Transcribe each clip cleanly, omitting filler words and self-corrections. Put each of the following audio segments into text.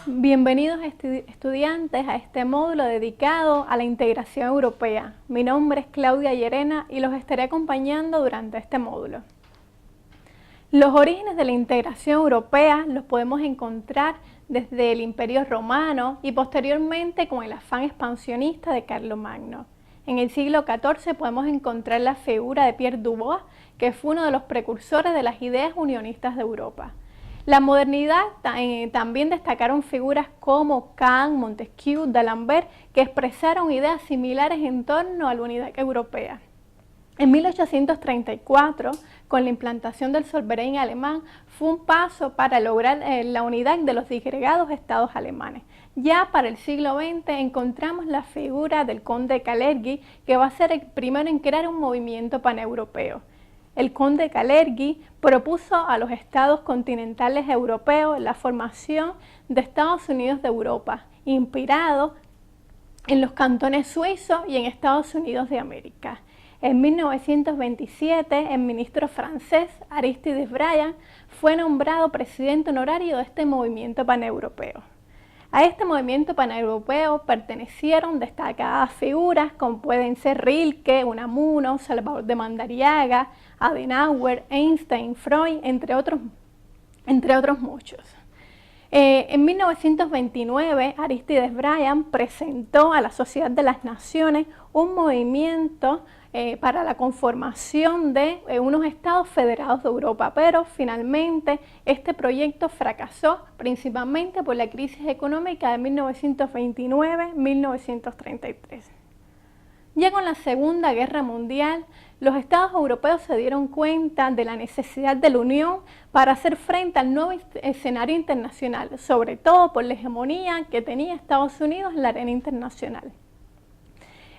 Bienvenidos estudiantes a este módulo dedicado a la integración europea. Mi nombre es Claudia Llerena y los estaré acompañando durante este módulo. Los orígenes de la integración europea los podemos encontrar desde el Imperio Romano y posteriormente con el afán expansionista de Carlomagno. En el siglo XIV podemos encontrar la figura de Pierre Dubois, que fue uno de los precursores de las ideas unionistas de Europa. La modernidad también destacaron figuras como Kant, Montesquieu, D'Alembert, que expresaron ideas similares en torno a la unidad europea. En 1834, con la implantación del Zollverein alemán, fue un paso para lograr la unidad de los disgregados estados alemanes. Ya para el siglo XX encontramos la figura del conde Kalergi, que va a ser el primero en crear un movimiento paneuropeo. El conde Kalergi propuso a los estados continentales europeos la formación de Estados Unidos de Europa, inspirado en los cantones suizos y en Estados Unidos de América. En 1927, el ministro francés Aristide Briand fue nombrado presidente honorario de este movimiento paneuropeo. A este movimiento paneuropeo pertenecieron destacadas figuras como pueden ser Rilke, Unamuno, Salvador de Madariaga, Adenauer, Einstein, Freud, entre otros muchos. En 1929, Aristides Briand presentó a la Sociedad de las Naciones un movimiento para la conformación de unos estados federados de Europa, pero finalmente este proyecto fracasó principalmente por la crisis económica de 1929-1933. Ya con la Segunda Guerra Mundial, los estados europeos se dieron cuenta de la necesidad de la unión para hacer frente al nuevo escenario internacional, sobre todo por la hegemonía que tenía Estados Unidos en la arena internacional.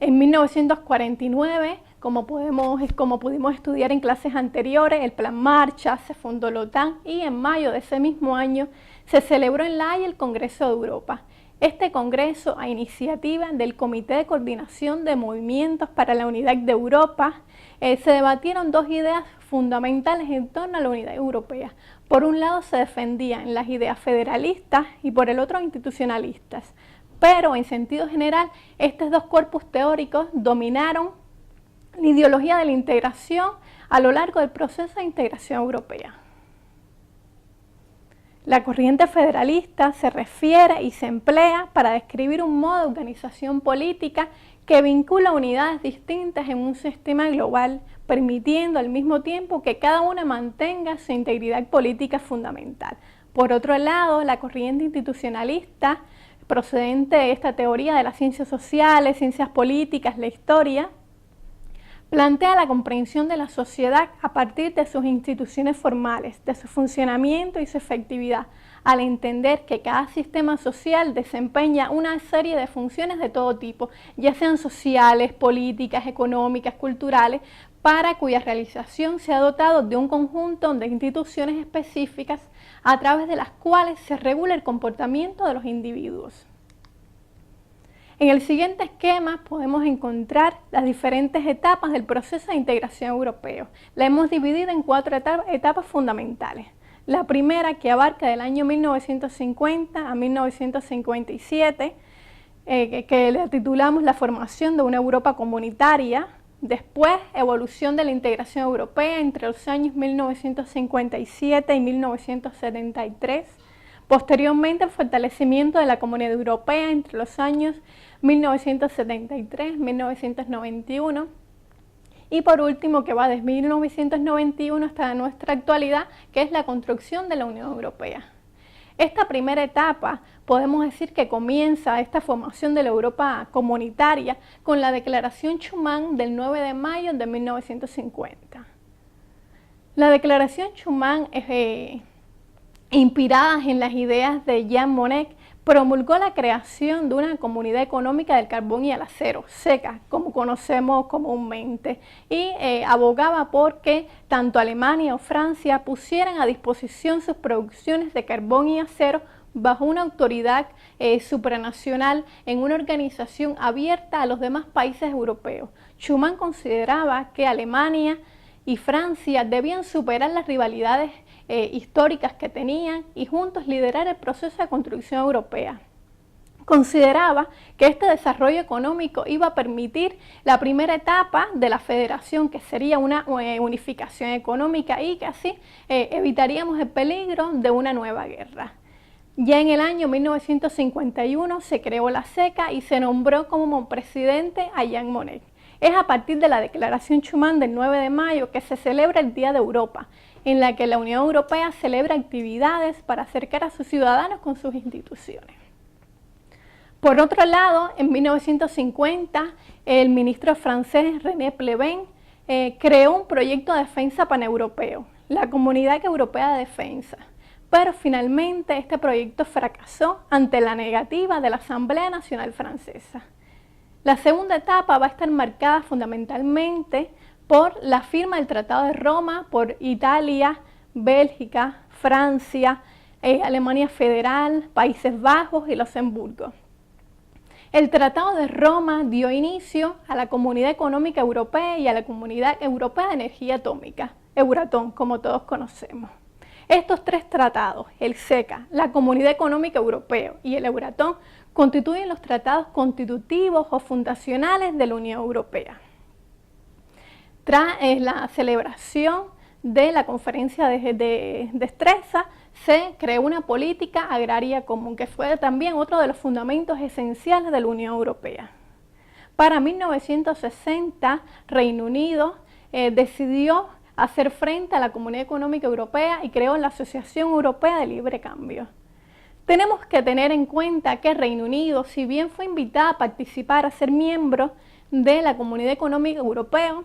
En 1949, como pudimos estudiar en clases anteriores, el Plan Marshall, se fundó la OTAN y en mayo de ese mismo año se celebró en La Haya el Congreso de Europa. Este congreso, a iniciativa del Comité de Coordinación de Movimientos para la Unidad de Europa, se debatieron dos ideas fundamentales en torno a la unidad europea. Por un lado se defendían las ideas federalistas y por el otro institucionalistas. Pero en sentido general, estos dos cuerpos teóricos dominaron la ideología de la integración a lo largo del proceso de integración europea. La corriente federalista se refiere y se emplea para describir un modo de organización política que vincula unidades distintas en un sistema global, permitiendo al mismo tiempo que cada una mantenga su integridad política fundamental. Por otro lado, la corriente institucionalista, procedente de esta teoría de las ciencias sociales, ciencias políticas, la historia, plantea la comprensión de la sociedad a partir de sus instituciones formales, de su funcionamiento y su efectividad, al entender que cada sistema social desempeña una serie de funciones de todo tipo, ya sean sociales, políticas, económicas, culturales, para cuya realización se ha dotado de un conjunto de instituciones específicas a través de las cuales se regula el comportamiento de los individuos. En el siguiente esquema podemos encontrar las diferentes etapas del proceso de integración europeo. La hemos dividido en cuatro etapas fundamentales. La primera, que abarca del año 1950 a 1957, que le titulamos la formación de una Europa comunitaria. Después, evolución de la integración europea entre los años 1957 y 1973. Posteriormente, el fortalecimiento de la Comunidad Europea entre los años 1973 y 1991. Y por último, que va desde 1991 hasta nuestra actualidad, que es la construcción de la Unión Europea. Esta primera etapa podemos decir que comienza esta formación de la Europa comunitaria con la Declaración Schuman del 9 de mayo de 1950. La Declaración Schuman, inspirada en las ideas de Jean Monnet, promulgó la creación de una comunidad económica del carbón y el acero, SECA, como conocemos comúnmente, y abogaba por que tanto Alemania o Francia pusieran a disposición sus producciones de carbón y acero bajo una autoridad supranacional en una organización abierta a los demás países europeos. Schuman consideraba que Alemania y Francia debían superar las rivalidades históricas que tenían y juntos liderar el proceso de construcción europea. Consideraba que este desarrollo económico iba a permitir la primera etapa de la federación, que sería una unificación económica, y que así evitaríamos el peligro de una nueva guerra. Ya en el año 1951 se creó la CECA y se nombró como presidente a Jean Monnet. Es a partir de la Declaración Schuman del 9 de mayo que se celebra el Día de Europa, en la que la Unión Europea celebra actividades para acercar a sus ciudadanos con sus instituciones. Por otro lado, en 1950, el ministro francés René Pleven creó un proyecto de defensa paneuropeo, la Comunidad Europea de Defensa, pero finalmente este proyecto fracasó ante la negativa de la Asamblea Nacional Francesa. La segunda etapa va a estar marcada fundamentalmente por la firma del Tratado de Roma por Italia, Bélgica, Francia, Alemania Federal, Países Bajos y Luxemburgo. El Tratado de Roma dio inicio a la Comunidad Económica Europea y a la Comunidad Europea de Energía Atómica, Euratom, como todos conocemos. Estos tres tratados, el CECA, la Comunidad Económica Europea y el Euratom, constituyen los tratados constitutivos o fundacionales de la Unión Europea. Tras la celebración de la conferencia de Estresa, se creó una política agraria común, que fue también otro de los fundamentos esenciales de la Unión Europea. Para 1960, Reino Unido decidió hacer frente a la Comunidad Económica Europea y creó la Asociación Europea de Libre Cambio. Tenemos que tener en cuenta que Reino Unido, si bien fue invitada a participar, a ser miembro de la Comunidad Económica Europea,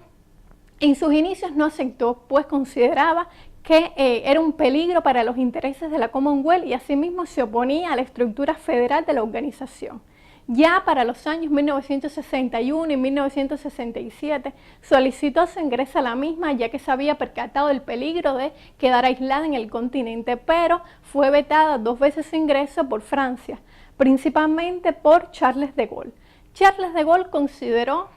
en sus inicios no aceptó, pues consideraba que era un peligro para los intereses de la Commonwealth y asimismo se oponía a la estructura federal de la organización. Ya para los años 1961 y 1967 solicitó su ingreso a la misma, ya que se había percatado del peligro de quedar aislada en el continente, pero fue vetada 2 veces su ingreso por Francia, principalmente por Charles de Gaulle. Charles de Gaulle consideró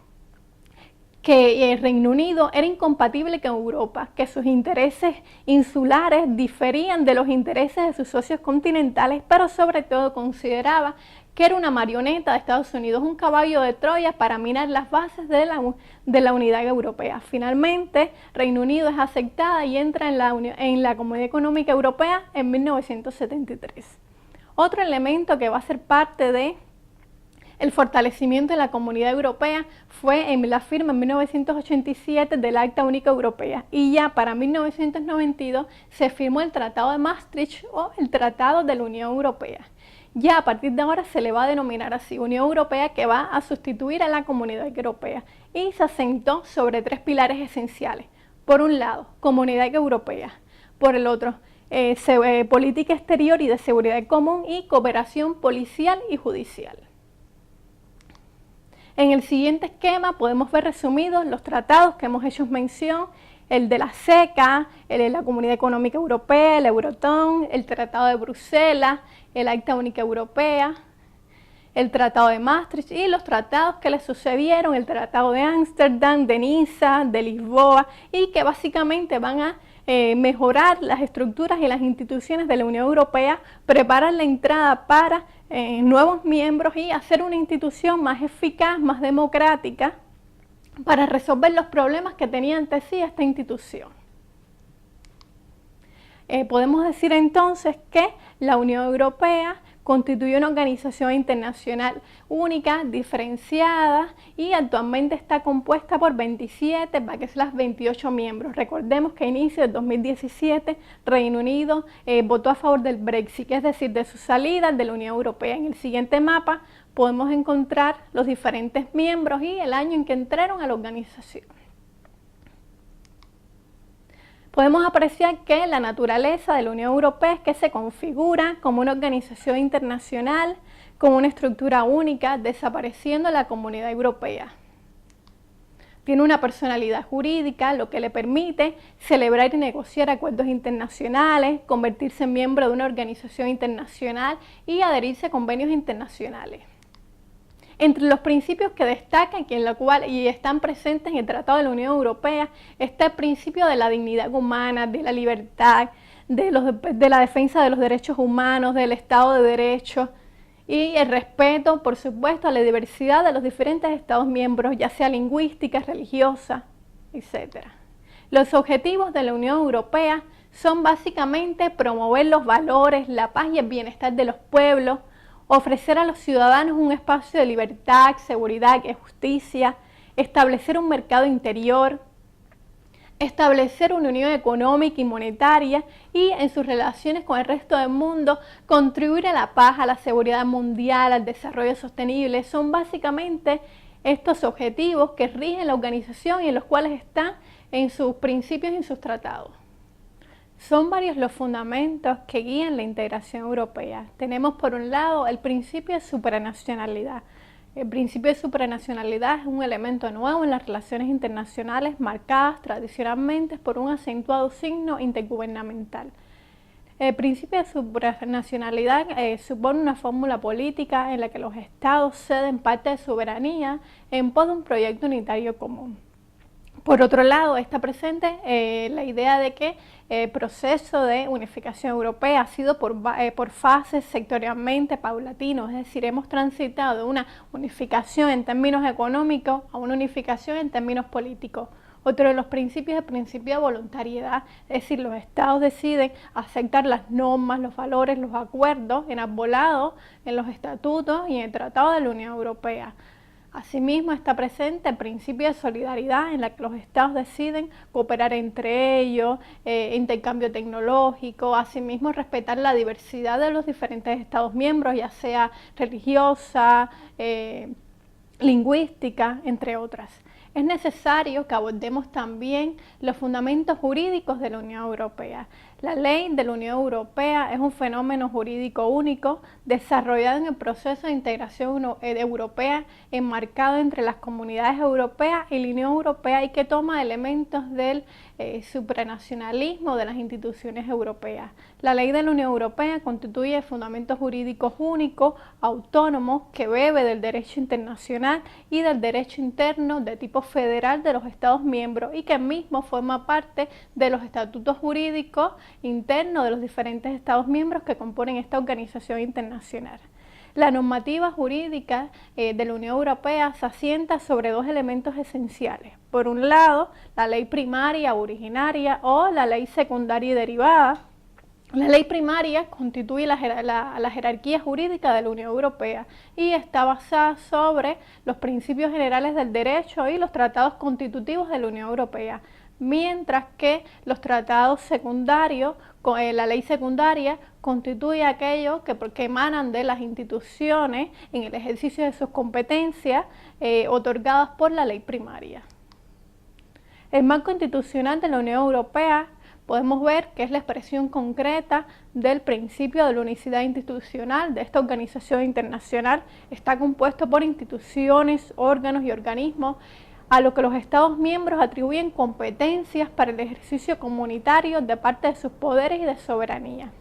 que el Reino Unido era incompatible con Europa, que sus intereses insulares diferían de los intereses de sus socios continentales, pero sobre todo consideraba que era una marioneta de Estados Unidos, un caballo de Troya para minar las bases de la unidad europea. Finalmente, Reino Unido es aceptada y entra en la Comunidad Económica Europea en 1973. Otro elemento que va a ser parte de el fortalecimiento de la Comunidad Europea fue en la firma en 1987 del Acta Única Europea, y ya para 1992 se firmó el Tratado de Maastricht o el Tratado de la Unión Europea. Ya a partir de ahora se le va a denominar así, Unión Europea, que va a sustituir a la Comunidad Europea, y se asentó sobre 3 pilares esenciales. Por un lado, Comunidad Europea; por el otro, política exterior y de seguridad común; y cooperación policial y judicial. En el siguiente esquema podemos ver resumidos los tratados que hemos hecho mención: el de la CECA, el de la Comunidad Económica Europea, el Euratom, el Tratado de Bruselas, el Acta Única Europea, el Tratado de Maastricht y los tratados que le sucedieron, el Tratado de Ámsterdam, de Niza, de Lisboa, y que básicamente van a mejorar las estructuras y las instituciones de la Unión Europea, preparar la entrada para nuevos miembros y hacer una institución más eficaz, más democrática, para resolver los problemas que tenía ante sí esta institución. Podemos decir entonces que la Unión Europea constituye una organización internacional única, diferenciada, y actualmente está compuesta por 28 miembros. Recordemos que a inicio del 2017 Reino Unido votó a favor del Brexit, es decir, de su salida de la Unión Europea. En el siguiente mapa podemos encontrar los diferentes miembros y el año en que entraron a la organización. Podemos apreciar que la naturaleza de la Unión Europea es que se configura como una organización internacional con una estructura única, desapareciendo la Comunidad Europea. Tiene una personalidad jurídica, lo que le permite celebrar y negociar acuerdos internacionales, convertirse en miembro de una organización internacional y adherirse a convenios internacionales. Entre los principios que destacan y en la cual y están presentes en el Tratado de la Unión Europea está el principio de la dignidad humana, de la libertad, de la defensa de los derechos humanos, del Estado de Derecho y el respeto, por supuesto, a la diversidad de los diferentes Estados miembros, ya sea lingüística, religiosa, etc. Los objetivos de la Unión Europea son básicamente promover los valores, la paz y el bienestar de los pueblos, ofrecer a los ciudadanos un espacio de libertad, seguridad y justicia, establecer un mercado interior, establecer una unión económica y monetaria y en sus relaciones con el resto del mundo contribuir a la paz, a la seguridad mundial, al desarrollo sostenible. Son básicamente estos objetivos que rigen la organización y en los cuales están en sus principios y en sus tratados. Son varios los fundamentos que guían la integración europea. Tenemos por un lado el principio de supranacionalidad. El principio de supranacionalidad es un elemento nuevo en las relaciones internacionales marcadas tradicionalmente por un acentuado signo intergubernamental. El principio de supranacionalidad supone una fórmula política en la que los estados ceden parte de soberanía en pos de un proyecto unitario común. Por otro lado, está presente la idea de que el proceso de unificación europea ha sido por fases sectorialmente paulatino, es decir, hemos transitado de una unificación en términos económicos a una unificación en términos políticos. Otro de los principios es el principio de voluntariedad, es decir, los estados deciden aceptar las normas, los valores, los acuerdos enarbolados en los estatutos y en el Tratado de la Unión Europea. Asimismo está presente el principio de solidaridad en la que los estados deciden cooperar entre ellos, intercambio tecnológico, asimismo respetar la diversidad de los diferentes estados miembros, ya sea religiosa, lingüística, entre otras. Es necesario que abordemos también los fundamentos jurídicos de la Unión Europea. La ley de la Unión Europea es un fenómeno jurídico único desarrollado en el proceso de integración europea enmarcado entre las comunidades europeas y la Unión Europea y que toma elementos del supranacionalismo de las instituciones europeas. La ley de la Unión Europea constituye fundamentos jurídicos únicos, autónomos, que bebe del derecho internacional y del derecho interno de tipo federal de los Estados miembros y que mismo forma parte de los estatutos jurídicos internos de los diferentes Estados miembros que componen esta organización internacional. La normativa jurídica de la Unión Europea se asienta sobre dos elementos esenciales. Por un lado, la ley primaria originaria o la ley secundaria y derivada. La ley primaria constituye la jerarquía jurídica de la Unión Europea y está basada sobre los principios generales del derecho y los tratados constitutivos de la Unión Europea, mientras que los tratados secundarios, la ley secundaria, constituye aquellos que emanan de las instituciones en el ejercicio de sus competencias otorgadas por la ley primaria. El marco institucional de la Unión Europea podemos ver que es la expresión concreta del principio de la unicidad institucional de esta organización internacional. Está compuesto por instituciones, órganos y organismos a lo que los Estados miembros atribuyen competencias para el ejercicio comunitario de parte de sus poderes y de soberanía.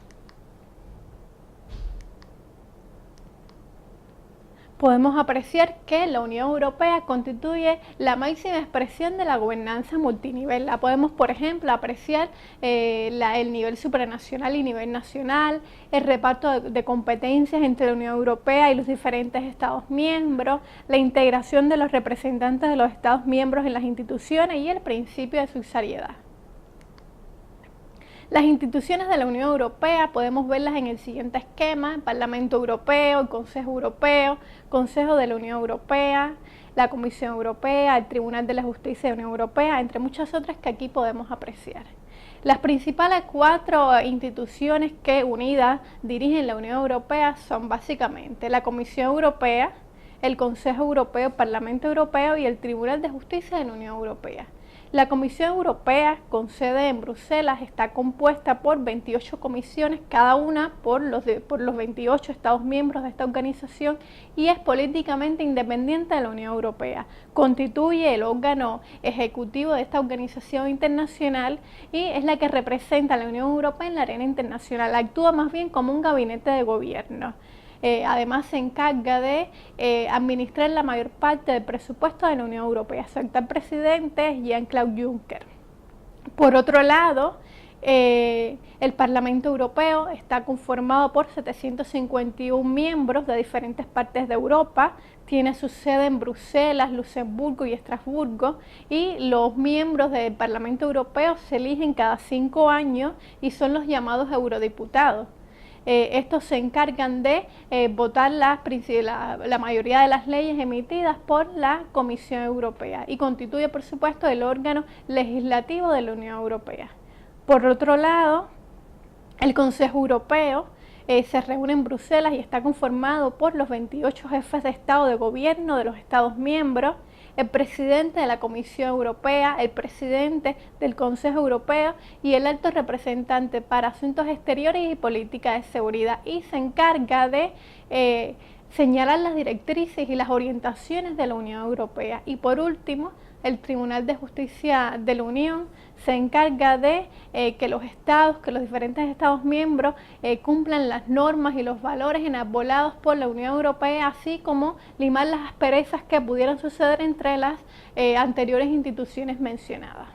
Podemos apreciar que la Unión Europea constituye la máxima expresión de la gobernanza multinivel. La podemos, por ejemplo, apreciar el nivel supranacional y nivel nacional, el reparto de competencias entre la Unión Europea y los diferentes Estados miembros, la integración de los representantes de los Estados miembros en las instituciones y el principio de subsidiariedad. Las instituciones de la Unión Europea podemos verlas en el siguiente esquema: el Parlamento Europeo, el Consejo Europeo, Consejo de la Unión Europea, la Comisión Europea, el Tribunal de la Justicia de la Unión Europea, entre muchas otras que aquí podemos apreciar. Las principales cuatro instituciones que unidas dirigen la Unión Europea son básicamente la Comisión Europea, el Consejo Europeo, el Parlamento Europeo y el Tribunal de Justicia de la Unión Europea. La Comisión Europea, con sede en Bruselas, está compuesta por 28 comisiones, cada una por los 28 Estados miembros de esta organización y es políticamente independiente de la Unión Europea. Constituye el órgano ejecutivo de esta organización internacional y es la que representa a la Unión Europea en la arena internacional. Actúa más bien como un gabinete de gobierno. además se encarga de administrar la mayor parte del presupuesto de la Unión Europea. Su actual presidente es Jean-Claude Juncker. Por otro lado, el Parlamento Europeo está conformado por 751 miembros de diferentes partes de Europa, tiene su sede en Bruselas, Luxemburgo y Estrasburgo, y los miembros del Parlamento Europeo se eligen cada 5 años y son los llamados eurodiputados. Estos se encargan de votar la mayoría de las leyes emitidas por la Comisión Europea y constituye, por supuesto, el órgano legislativo de la Unión Europea. Por otro lado, el Consejo Europeo se reúne en Bruselas y está conformado por los 28 jefes de Estado de Gobierno de los Estados miembros, el presidente de la Comisión Europea, el presidente del Consejo Europeo y el alto representante para Asuntos Exteriores y Política de Seguridad, y se encarga de señalar las directrices y las orientaciones de la Unión Europea. Y por último, el Tribunal de Justicia de la Unión se encarga de que los diferentes Estados miembros cumplan las normas y los valores enarbolados por la Unión Europea, así como limar las asperezas que pudieran suceder entre las anteriores instituciones mencionadas.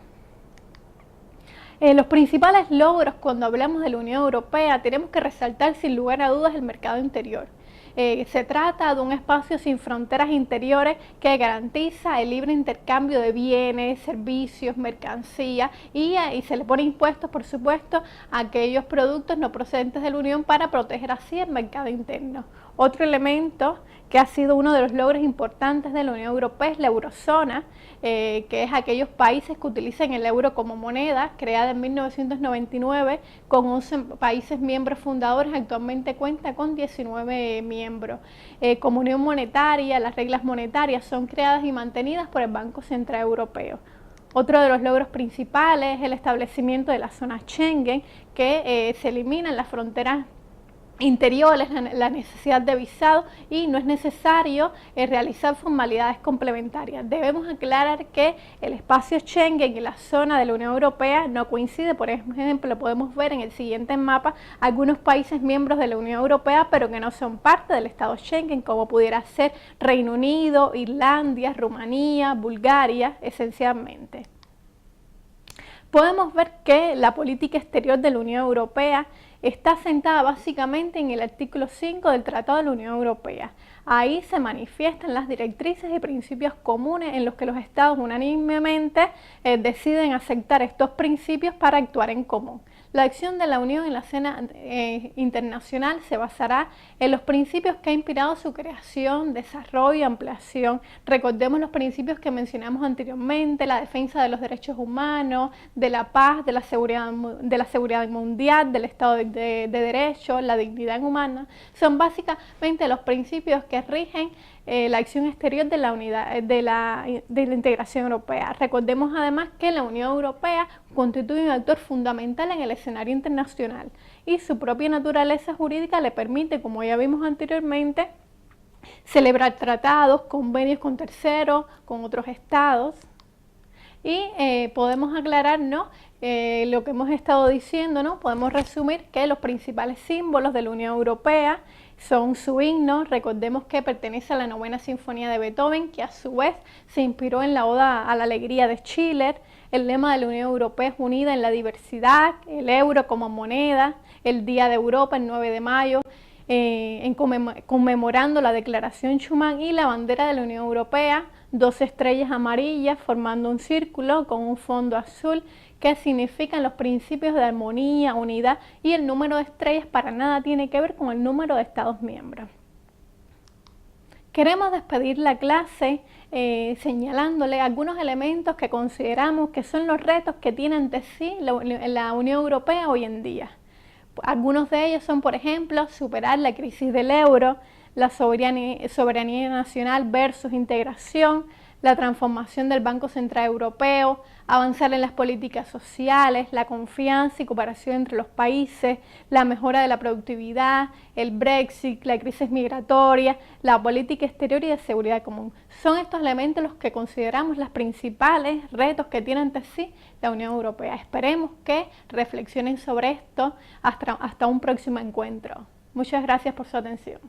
Los principales logros cuando hablamos de la Unión Europea tenemos que resaltar sin lugar a dudas el mercado interior. Se trata de un espacio sin fronteras interiores que garantiza el libre intercambio de bienes, servicios, mercancías y se le pone impuestos, por supuesto, a aquellos productos no procedentes de la Unión para proteger así el mercado interno. Otro elemento que ha sido uno de los logros importantes de la Unión Europea es la eurozona, que es aquellos países que utilizan el euro como moneda, creada en 1999 con 11 países miembros fundadores. Actualmente cuenta con 19 miembros. Como unión monetaria, las reglas monetarias son creadas y mantenidas por el Banco Central Europeo. Otro de los logros principales es el establecimiento de la zona Schengen, que se eliminan las fronteras interiores, la necesidad de visado, y no es necesario realizar formalidades complementarias. Debemos aclarar que el espacio Schengen y la zona de la Unión Europea no coincide. Por ejemplo, podemos ver en el siguiente mapa algunos países miembros de la Unión Europea pero que no son parte del estado Schengen, como pudiera ser Reino Unido, Irlanda, Rumanía, Bulgaria, esencialmente. Podemos ver que la política exterior de la Unión Europea está sentada básicamente en el artículo 5 del Tratado de la Unión Europea. Ahí se manifiestan las directrices y principios comunes en los que los estados unánimemente deciden aceptar estos principios para actuar en común. La acción de la Unión en la escena internacional se basará en los principios que ha inspirado su creación, desarrollo y ampliación. Recordemos los principios que mencionamos anteriormente: la defensa de los derechos humanos, de la paz, de la seguridad mundial, del Estado de Derecho, la dignidad humana. Son básicamente los principios que rigen la acción exterior de la integración europea. Recordemos además que la Unión Europea constituye un actor fundamental en el escenario internacional y su propia naturaleza jurídica le permite, como ya vimos anteriormente, celebrar tratados, convenios con terceros, con otros estados. Y podemos aclarar, ¿no?, lo que hemos estado diciendo, ¿no? Podemos resumir que los principales símbolos de la Unión Europea son su himno. Recordemos que pertenece a la 9ª Sinfonía de Beethoven, que a su vez se inspiró en la Oda a la Alegría de Schiller. El lema de la Unión Europea es unida en la diversidad, el euro como moneda, el Día de Europa el 9 de mayo, conmemorando la Declaración Schuman, y la bandera de la Unión Europea, 2 estrellas amarillas formando un círculo con un fondo azul, que significan los principios de armonía, unidad, y el número de estrellas para nada tiene que ver con el número de estados miembros. Queremos despedir la clase señalándole algunos elementos que consideramos que son los retos que tiene ante sí la Unión Europea hoy en día. Algunos de ellos son, por ejemplo, superar la crisis del euro, la soberanía nacional versus integración, la transformación del Banco Central Europeo, avanzar en las políticas sociales, la confianza y cooperación entre los países, la mejora de la productividad, el Brexit, la crisis migratoria, la política exterior y de seguridad común. Son estos elementos los que consideramos los principales retos que tiene ante sí la Unión Europea. Esperemos que reflexionen sobre esto hasta un próximo encuentro. Muchas gracias por su atención.